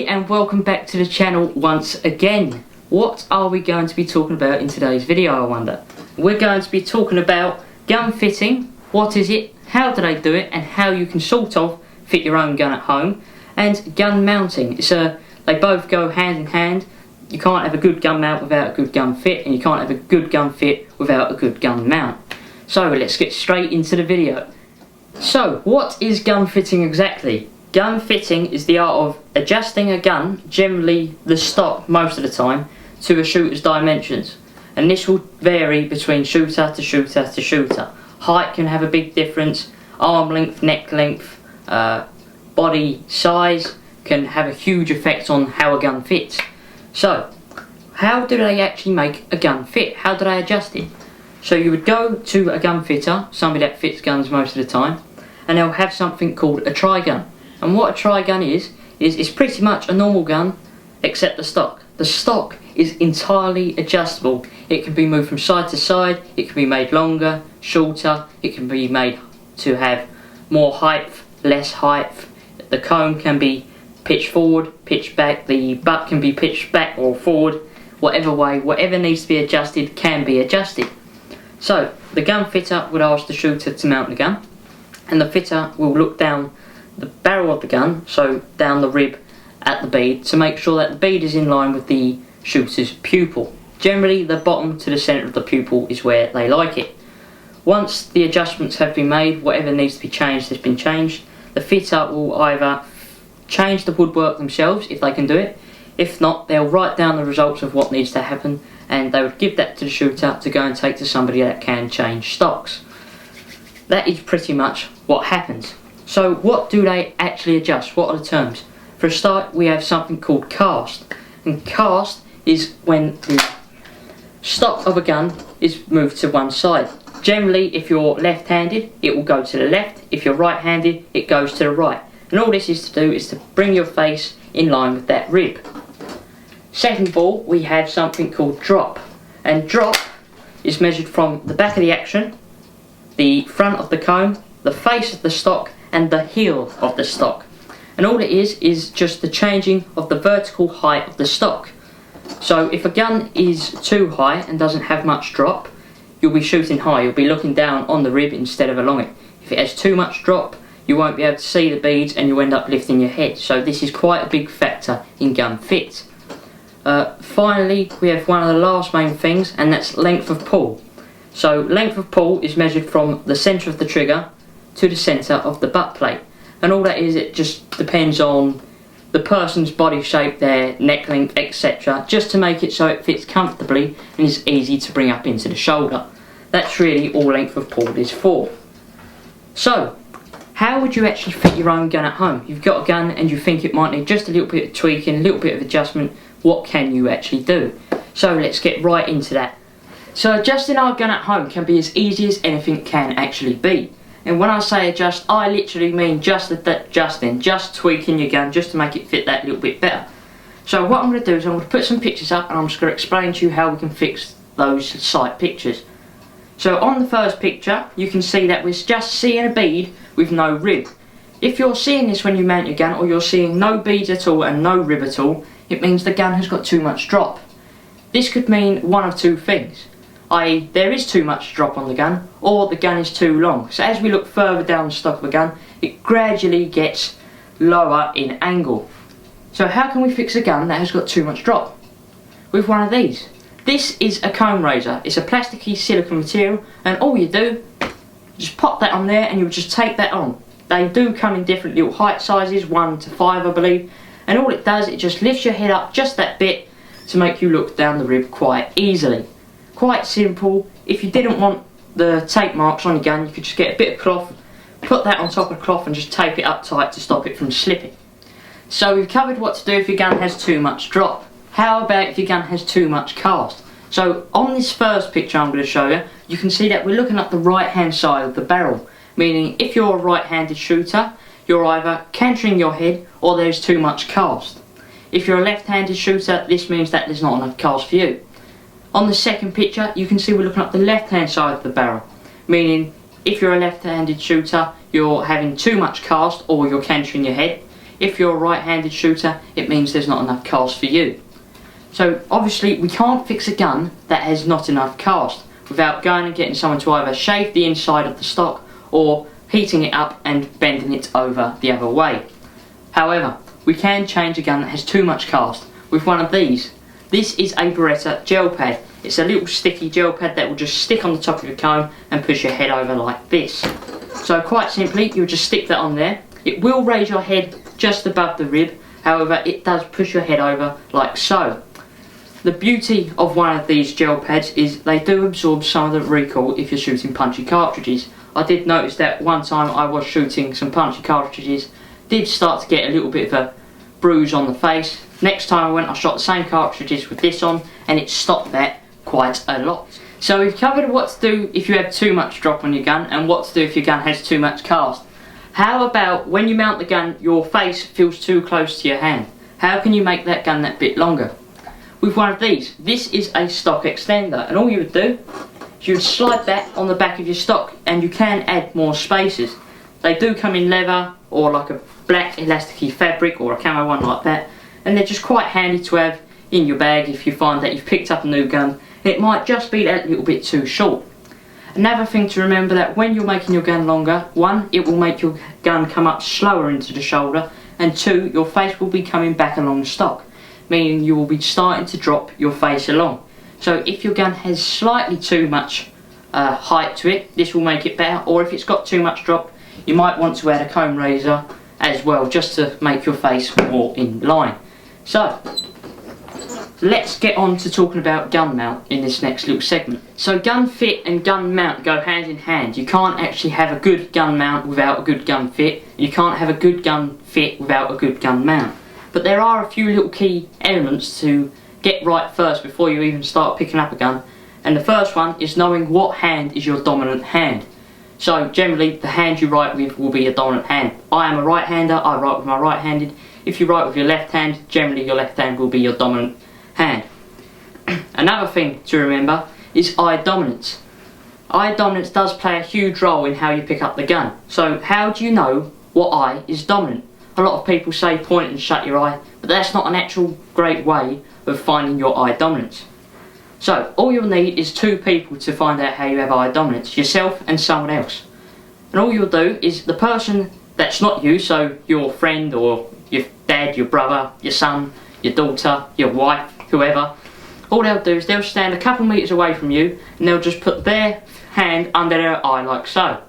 everybody, and welcome back to the channel once again. What are we going to be talking about in today's video, I wonder? We're going to be talking about gun fitting. What is it, how do they do it, and how you can sort of fit your own gun at home. And gun mounting. They both go hand in hand. You can't have a good gun mount without a good gun fit, and you can't have a good gun fit without a good gun mount. So let's get straight into the video. So what is gun fitting exactly? Gun fitting is the art of adjusting a gun, generally the stock most of the time, to a shooter's dimensions. And this will vary between shooter to shooter to shooter. Height can have a big difference, arm length, neck length, body size can have a huge effect on how a gun fits. So, how do they actually make a gun fit? How do they adjust it? So you would go to a gun fitter, somebody that fits guns most of the time, and they'll have something called a tri-gun. And what a tri-gun is it's pretty much a normal gun except the stock. The stock is entirely adjustable. It can be moved from side to side, it can be made longer, shorter, it can be made to have more height, less height. The cone can be pitched forward, pitched back, the butt can be pitched back or forward, whatever way, whatever needs to be adjusted can be adjusted. So, the gun fitter would ask the shooter to mount the gun, and the fitter will look down the barrel of the gun, so down the rib at the bead, to make sure that the bead is in line with the shooter's pupil. Generally, the bottom to the centre of the pupil is where they like it. Once the adjustments have been made, whatever needs to be changed has been changed. The fitter will either change the woodwork themselves if they can do it. If not, they'll write down the results of what needs to happen, and they would give that to the shooter to go and take to somebody that can change stocks. That is pretty much what happens. So what do they actually adjust? What are the terms? For a start, we have something called cast. And cast is when the stock of a gun is moved to one side. Generally, if you're left-handed, it will go to the left. If you're right-handed, it goes to the right. And all this is to do is to bring your face in line with that rib. Second of all, we have something called drop. And drop is measured from the back of the action, the front of the cone, the face of the stock, and the heel of the stock. And all it is just the changing of the vertical height of the stock. So if a gun is too high and doesn't have much drop, you'll be shooting high, you'll be looking down on the rib instead of along it. If it has too much drop, you won't be able to see the beads and you'll end up lifting your head. So this is quite a big factor in gun fit. Finally, we have one of the last main things, and that's length of pull. So length of pull is measured from the centre of the trigger to the centre of the butt plate. And all that is, it just depends on the person's body shape, their neck length, etc. Just to make it so it fits comfortably and is easy to bring up into the shoulder. That's really all length of pull is for. So, how would you actually fit your own gun at home? You've got a gun and you think it might need just a little bit of tweaking, a little bit of adjustment. What can you actually do? So let's get right into that. So adjusting our gun at home can be as easy as anything can actually be. And when I say adjust, I literally mean just tweaking your gun just to make it fit that little bit better. So what I'm going to do is I'm going to put some pictures up and I'm just going to explain to you how we can fix those sight pictures. So on the first picture, you can see that we're just seeing a bead with no rib. If you're seeing this when you mount your gun, or you're seeing no beads at all and no rib at all, it means the gun has got too much drop. This could mean one of two things. I.e., there is too much drop on the gun, or the gun is too long. So as we look further down the stock of a gun, it gradually gets lower in angle. So how can we fix a gun that has got too much drop? With one of these. This is a cone raiser. It's a plasticky silicone material, and all you do, just pop that on there and you'll just take that on. They do come in different little height sizes, 1 to 5 I believe, and all it does, it just lifts your head up just that bit to make you look down the rib quite easily. Quite simple. If you didn't want the tape marks on your gun, you could just get a bit of cloth, put that on top of the cloth and just tape it up tight to stop it from slipping. So we've covered what to do if your gun has too much drop. How about if your gun has too much cast? So on this first picture I'm going to show you, you can see that we're looking at the right hand side of the barrel. Meaning if you're a right-handed shooter, you're either cantering your head or there's too much cast. If you're a left-handed shooter, this means that there's not enough cast for you. On the second picture, you can see we're looking at the left-hand side of the barrel, meaning if you're a left-handed shooter, you're having too much cast or you're cantering your head. If you're a right-handed shooter, it means there's not enough cast for you. So obviously we can't fix a gun that has not enough cast without going and getting someone to either shave the inside of the stock or heating it up and bending it over the other way. However, we can change a gun that has too much cast with one of these. This is a Beretta gel pad. It's a little sticky gel pad that will just stick on the top of your comb and push your head over like this. So quite simply, you'll just stick that on there. It will raise your head just above the rib, however it does push your head over like so. The beauty of one of these gel pads is they do absorb some of the recoil if you're shooting punchy cartridges. I did notice that one time I was shooting some punchy cartridges, did start to get a little bit of a bruise on the face. Next time I went, I shot the same cartridges with this on and it stopped that quite a lot. So we've covered what to do if you have too much drop on your gun and what to do if your gun has too much cast. How about when you mount the gun, your face feels too close to your hand? How can you make that gun that bit longer? With one of these, this is a stock extender, and all you would do is you would slide that on the back of your stock, and you can add more spaces. They do come in leather or like a black elasticy fabric or a camo one like that, and they're just quite handy to have in your bag if you find that you've picked up a new gun and it might just be that little bit too short. Another thing to remember that when you're making your gun longer, one, it will make your gun come up slower into the shoulder, and two, your face will be coming back along the stock, meaning you will be starting to drop your face along. So if your gun has slightly too much height to it, this will make it better, or if it's got too much drop, you might want to add a comb razor as well, just to make your face more in line. So let's get on to talking about gun mount in this next little segment. So gun fit and gun mount go hand in hand. You can't actually have a good gun mount without a good gun fit. You can't have a good gun fit without a good gun mount. But there are a few little key elements to get right first before you even start picking up a gun. And the first one is knowing what hand is your dominant hand. So generally the hand you write with will be your dominant hand. I am a right-hander, I write with my right-handed. If you write with your left hand, generally your left hand will be your dominant hand. Another thing to remember is eye dominance. Eye dominance does play a huge role in how you pick up the gun. So how do you know what eye is dominant? A lot of people say point and shut your eye, but that's not an actual great way of finding your eye dominance. So all you'll need is two people to find out how you have eye dominance, yourself and someone else. And all you'll do is the person that's not you, so your friend or your dad, your brother, your son, your daughter, your wife, whoever, all they'll do is they'll stand a couple metres away from you and they'll just put their hand under their eye like so.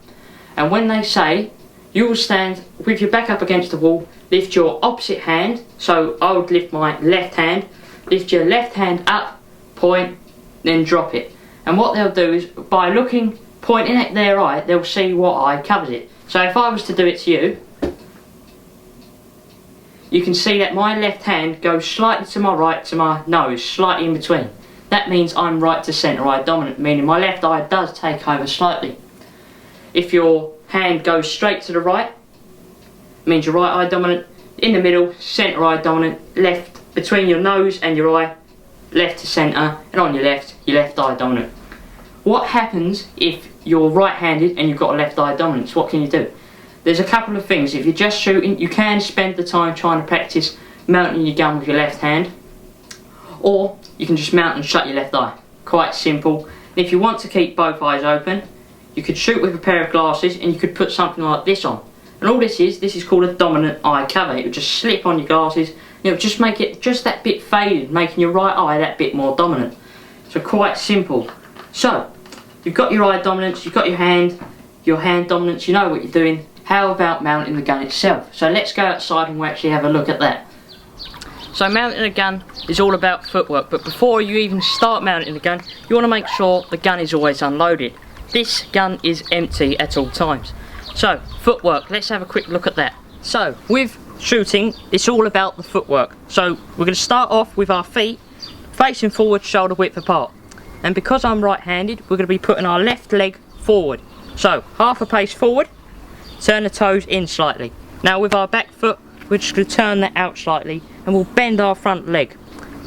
And when they say, you will stand with your back up against the wall, lift your opposite hand, so I would lift my left hand, lift your left hand up, point, then drop it. And what they'll do is, by looking, pointing at their eye, they'll see what eye covers it. So if I was to do it to you, you can see that my left hand goes slightly to my right, to my nose, slightly in between. That means I'm right to centre eye dominant, meaning my left eye does take over slightly. If your hand goes straight to the right, means your right eye dominant, in the middle, centre eye dominant, left between your nose and your eye, left to centre, and on your left eye dominant. What happens if you're right-handed and you've got a left eye dominance? What can you do? There's a couple of things. If you're just shooting, you can spend the time trying to practice mounting your gun with your left hand, or you can just mount and shut your left eye. Quite simple. If you want to keep both eyes open, you could shoot with a pair of glasses and you could put something like this on. And all this is called a dominant eye cover. It would just slip on your glasses and it would just make it just that bit faded, making your right eye that bit more dominant. So quite simple. So, you've got your eye dominance, you've got your hand dominance, you know what you're doing. How about mounting the gun itself? So let's go outside and we'll actually have a look at that. So mounting a gun is all about footwork, but before you even start mounting the gun, you want to make sure the gun is always unloaded. This gun is empty at all times. So, footwork, let's have a quick look at that. So, with shooting, it's all about the footwork. So, we're going to start off with our feet facing forward, shoulder width apart. And because I'm right-handed, we're going to be putting our left leg forward. So, half a pace forward, turn the toes in slightly. Now with our back foot, we're just going to turn that out slightly and we'll bend our front leg.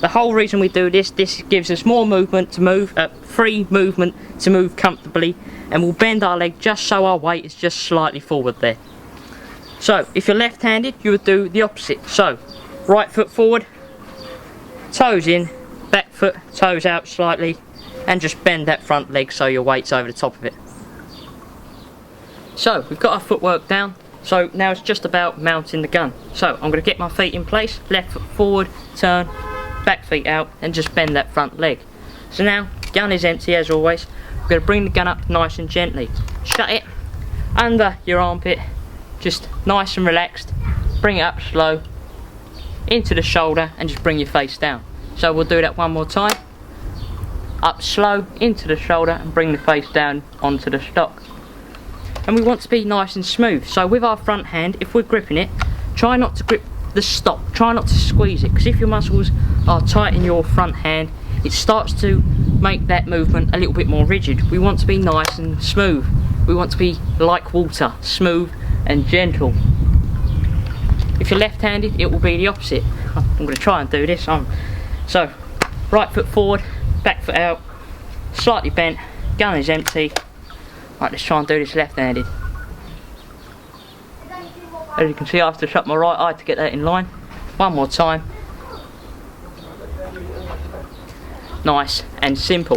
The whole reason we do this gives us more movement to move, free movement to move comfortably, and we'll bend our leg just so our weight is just slightly forward there. So if you're left-handed, you would do the opposite. So right foot forward, toes in, back foot, toes out slightly, and just bend that front leg so your weight's over the top of it. So we've got our footwork down, so now it's just about mounting the gun. So I'm going to get my feet in place, left foot forward, turn, back feet out, and just bend that front leg. So now, gun is empty as always. We're going to bring the gun up nice and gently. Shut it under your armpit, just nice and relaxed. Bring it up slow, into the shoulder, and just bring your face down. So we'll do that one more time. Up slow, into the shoulder, and bring the face down onto the stock. And we want to be nice and smooth. So with our front hand, if we're gripping it, try not to grip the stock. Try not to squeeze it, because if your muscles are tight in your front hand, it starts to make that movement a little bit more rigid. We want to be nice and smooth. We want to be like water, smooth and gentle. If you're left-handed, it will be the opposite. I'm going to try and do this. So, right foot forward, back foot out, slightly bent, gun is empty. Right, let's try and do this left-handed. As you can see, I have to shut my right eye to get that in line. One more time. Nice and simple.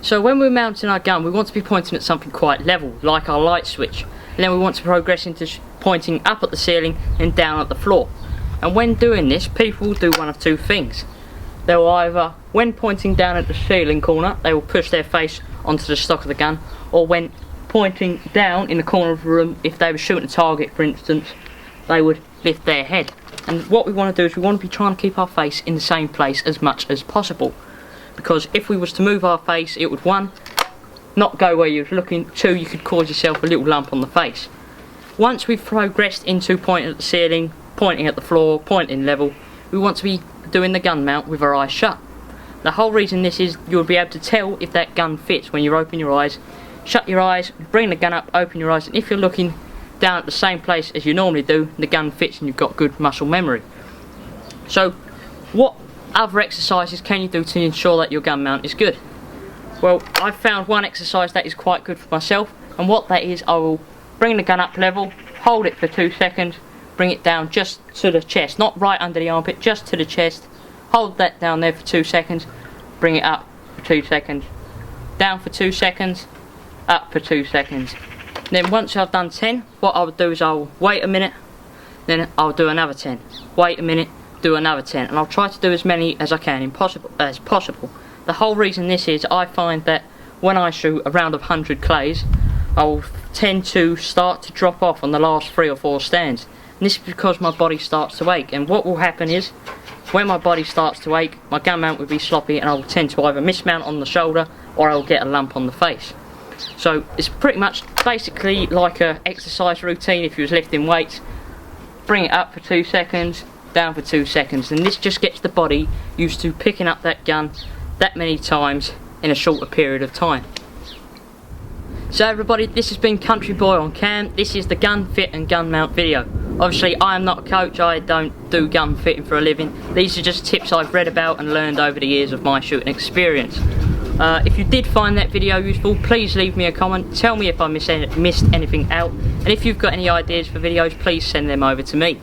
So when we're mounting our gun, we want to be pointing at something quite level, like our light switch. And then we want to progress into pointing up at the ceiling and down at the floor. And when doing this, people will do one of two things. They'll either, when pointing down at the ceiling corner, they will push their face onto the stock of the gun, or when pointing down in the corner of the room, if they were shooting a target for instance, they would lift their head. And what we want to do is we want to be trying to keep our face in the same place as much as possible. Because if we was to move our face, it would, one, not go where you're looking, two, you could cause yourself a little lump on the face. Once we've progressed into pointing at the ceiling, pointing at the floor, pointing level, we want to be doing the gun mount with our eyes shut. The whole reason this is, you'll be able to tell if that gun fits when you open your eyes. Shut your eyes, bring the gun up, open your eyes, and if you're looking down at the same place as you normally do, the gun fits and you've got good muscle memory. So, what other exercises can you do to ensure that your gun mount is good? Well, I've found one exercise that is quite good for myself, and what that is, I will bring the gun up level, hold it for 2 seconds, bring it down just to the chest, not right under the armpit, just to the chest, hold that down there for 2 seconds, bring it up for 2 seconds, down for 2 seconds, up for 2 seconds. Then once I've done 10, what I would do is I'll wait a minute, then I'll do another 10, wait a minute, do another 10, and I'll try to do as many as I can as possible. The whole reason this is, I find that when I shoot a round of 100 clays, I'll tend to start to drop off on the last 3 or 4 stands. And this is because my body starts to ache, and what will happen is, when my body starts to ache, my gun mount will be sloppy and I'll tend to either mismount on the shoulder or I'll get a lump on the face. So it's pretty much basically like a exercise routine if you was lifting weights. Bring it up for 2 seconds, down for 2 seconds, and this just gets the body used to picking up that gun that many times in a shorter period of time. So everybody, this has been Country Boy on Cam. This is the gun fit and gun mount video. Obviously I am not a coach, I don't do gun fitting for a living. These are just tips I've read about and learned over the years of my shooting experience. If you did find that video useful, please leave me a comment, tell me if I missed anything out, and if you've got any ideas for videos, please send them over to me.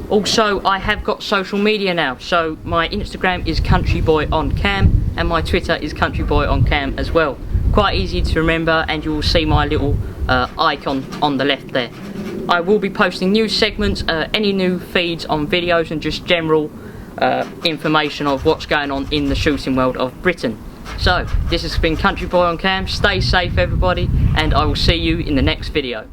Also, I have got social media now, so my Instagram is CountryBoyOnCam and my Twitter is CountryBoyOnCam as well. Quite easy to remember, and you will see my little icon on the left there. I will be posting new segments, any new feeds on videos, and just general information of what's going on in the shooting world of Britain. So, this has been Country Boy on Cam. Stay safe everybody, and I will see you in the next video.